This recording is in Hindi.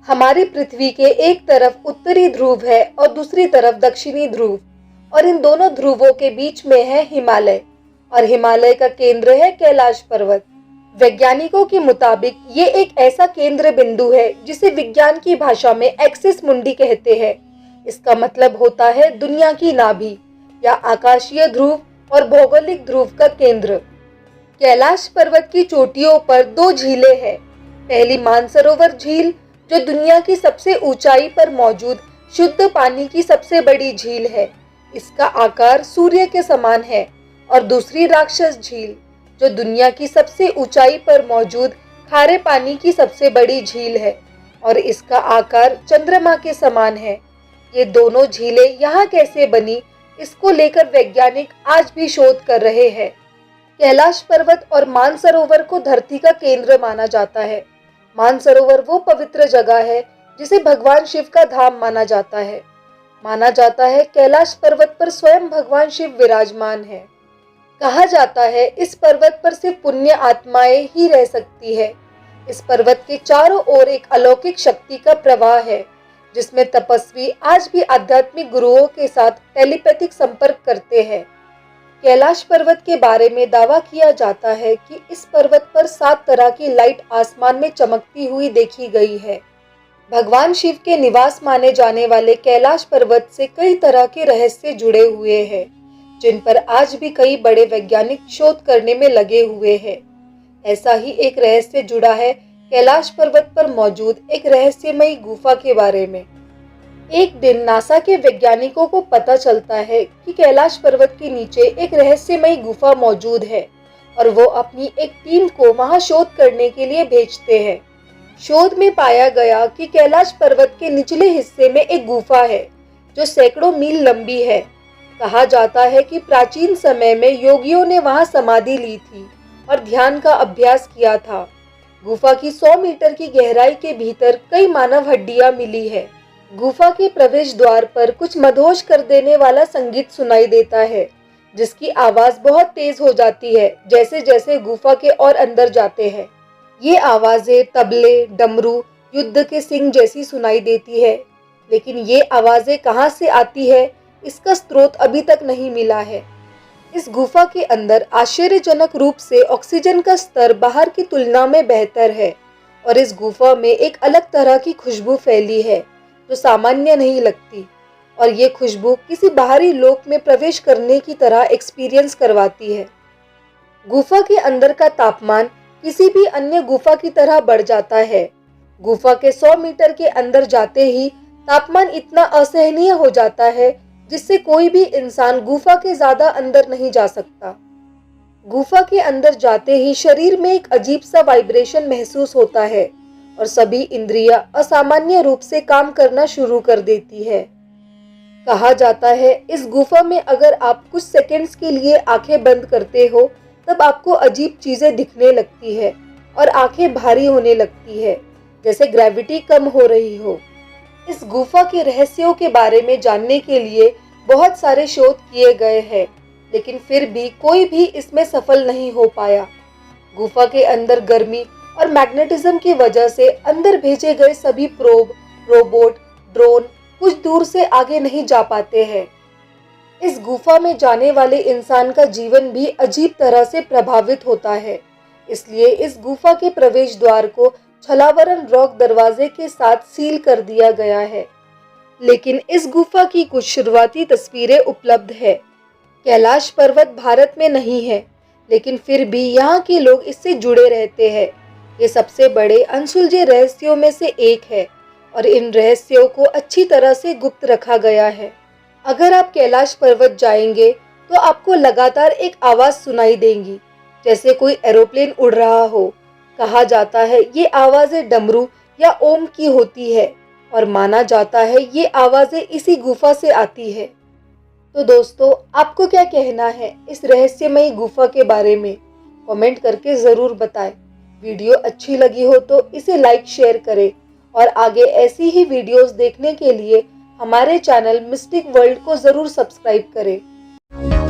हमारी पृथ्वी के एक तरफ उत्तरी ध्रुव है और दूसरी तरफ दक्षिणी ध्रुव, और इन दोनों ध्रुवों के बीच में है हिमालय, और हिमालय का केंद्र है कैलाश पर्वत। वैज्ञानिकों के मुताबिक ये एक ऐसा केंद्र बिंदु है जिसे विज्ञान की भाषा में एक्सिस मुंडी कहते हैं। इसका मतलब होता है दुनिया की नाभि या आकाशीय ध्रुव और भौगोलिक ध्रुव का केंद्र। कैलाश पर्वत की चोटियों पर दो झीलें हैं। पहली मानसरोवर झील, जो दुनिया की सबसे ऊंचाई पर मौजूद शुद्ध पानी की सबसे बड़ी झील है। इसका आकार सूर्य के समान है। और दूसरी राक्षस झील, जो दुनिया की सबसे ऊंचाई पर मौजूद खारे पानी की सबसे बड़ी झील है और इसका आकार चंद्रमा के समान है। ये दोनों झीलें यहाँ कैसे बनी, इसको लेकर वैज्ञानिक आज भी शोध कर रहे हैं। कैलाश पर्वत और मानसरोवर को धरती का केंद्र माना जाता है। मानसरोवर वो पवित्र जगह है जिसे भगवान शिव का धाम माना जाता है। माना जाता है कैलाश पर्वत पर स्वयं भगवान शिव विराजमान है। कहा जाता है इस पर्वत पर सिर्फ पुण्य आत्माएं ही रह सकती है। इस पर्वत के चारों ओर एक अलौकिक शक्ति का प्रवाह है, जिसमें तपस्वी आज भी आध्यात्मिक गुरुओं के साथ टेलीपैथिक संपर्क करते हैं। कैलाश पर्वत के बारे में दावा किया जाता है कि इस पर्वत पर 7 तरह की लाइट आसमान में चमकती हुई देखी गई है। भगवान शिव के निवास माने जाने वाले कैलाश पर्वत से कई तरह के रहस्य जुड़े हुए हैं, जिन पर आज भी कई बड़े वैज्ञानिक शोध करने में लगे हुए हैं। ऐसा ही एक रहस्य जुड़ा है कैलाश पर्वत पर मौजूद एक रहस्यमयी गुफा के बारे में। एक दिन नासा के वैज्ञानिकों को पता चलता है कि कैलाश पर्वत के नीचे एक रहस्यमयी गुफा मौजूद है और वो अपनी एक टीम को वहां शोध करने के लिए भेजते हैं। शोध में पाया गया कि कैलाश पर्वत के निचले हिस्से में एक गुफा है जो सैकड़ों मील लंबी है। कहा जाता है कि प्राचीन समय में योगियों ने वहां समाधि ली थी और ध्यान का अभ्यास किया था। गुफा की 100 मीटर की गहराई के भीतर कई मानव हड्डियां मिली है। गुफा के प्रवेश द्वार पर कुछ मदहोश कर देने वाला संगीत सुनाई देता है, जिसकी आवाज बहुत तेज हो जाती है जैसे जैसे गुफा के और अंदर जाते हैं। ये आवाजें तबले, डमरू, युद्ध के सिंह जैसी सुनाई देती है, लेकिन ये आवाजें कहाँ से आती है, इसका स्रोत अभी तक नहीं मिला है। इस गुफा के अंदर आश्चर्यजनक रूप से ऑक्सीजन का स्तर बाहर की तुलना में बेहतर है और इस गुफा में एक अलग तरह की खुशबू फैली है जो सामान्य नहीं लगती, और ये खुशबू किसी बाहरी लोक में प्रवेश करने की तरह एक्सपीरियंस करवाती है। गुफा के अंदर का तापमान किसी भी अन्य गुफा की तरह बढ़ जाता है। गुफा के 100 मीटर के अंदर जाते ही तापमान इतना असहनीय हो जाता है जिससे कोई भी इंसान गुफा के ज्यादा अंदर नहीं जा सकता। गुफा के अंदर जाते ही शरीर में एक अजीब सा वाइब्रेशन महसूस होता है और सभी इंद्रियां असामान्य रूप से काम करना शुरू कर देती है। कहा जाता है इस गुफा में अगर आप कुछ सेकंड्स के लिए आंखें बंद करते हो तब आपको अजीब चीजें दिखने लगती है और आंखें भारी होने लगती है, जैसे ग्रेविटी कम हो रही हो। इस गुफा के रहस्यों के बारे में जानने के लिए बहुत सारे शोध किए गए हैं, लेकिन फिर भी कोई भी इसमें सफल नहीं हो पाया। गुफा के अंदर गर्मी और मैग्नेटिज्म की वजह से अंदर भेजे गए सभी प्रोब, रोबोट, ड्रोन कुछ दूर से आगे नहीं जा पाते हैं। इस गुफा में जाने वाले इंसान का जीवन भी अजीब तरह से प्रभावित होता है। इसलिए इस गुफा के प्रवेश द्वार को छलावरन रॉक दरवाजे के साथ सील कर दिया गया है, लेकिन इस गुफा की कुछ शुरुआती तस्वीरें उपलब्ध है। कैलाश पर्वत भारत में नहीं है, लेकिन फिर भी यहाँ के लोग इससे जुड़े रहते हैं। ये सबसे बड़े अनसुलझे रहस्यों में से एक है और इन रहस्यों को अच्छी तरह से गुप्त रखा गया है। अगर आप कैलाश पर्वत जाएंगे तो आपको लगातार एक आवाज सुनाई देंगी, जैसे कोई एरोप्लेन उड़ रहा हो। कहा जाता है ये आवाजें डमरू या ओम की होती है और माना जाता है ये आवाजें इसी गुफा से आती है। तो दोस्तों, आपको क्या कहना है इस रहस्यमयी गुफा के बारे में? कमेंट करके ज़रूर बताएं। वीडियो अच्छी लगी हो तो इसे लाइक शेयर करें और आगे ऐसी ही वीडियोस देखने के लिए हमारे चैनल मिस्टिक वर्ल्ड को ज़रूर सब्सक्राइब करें।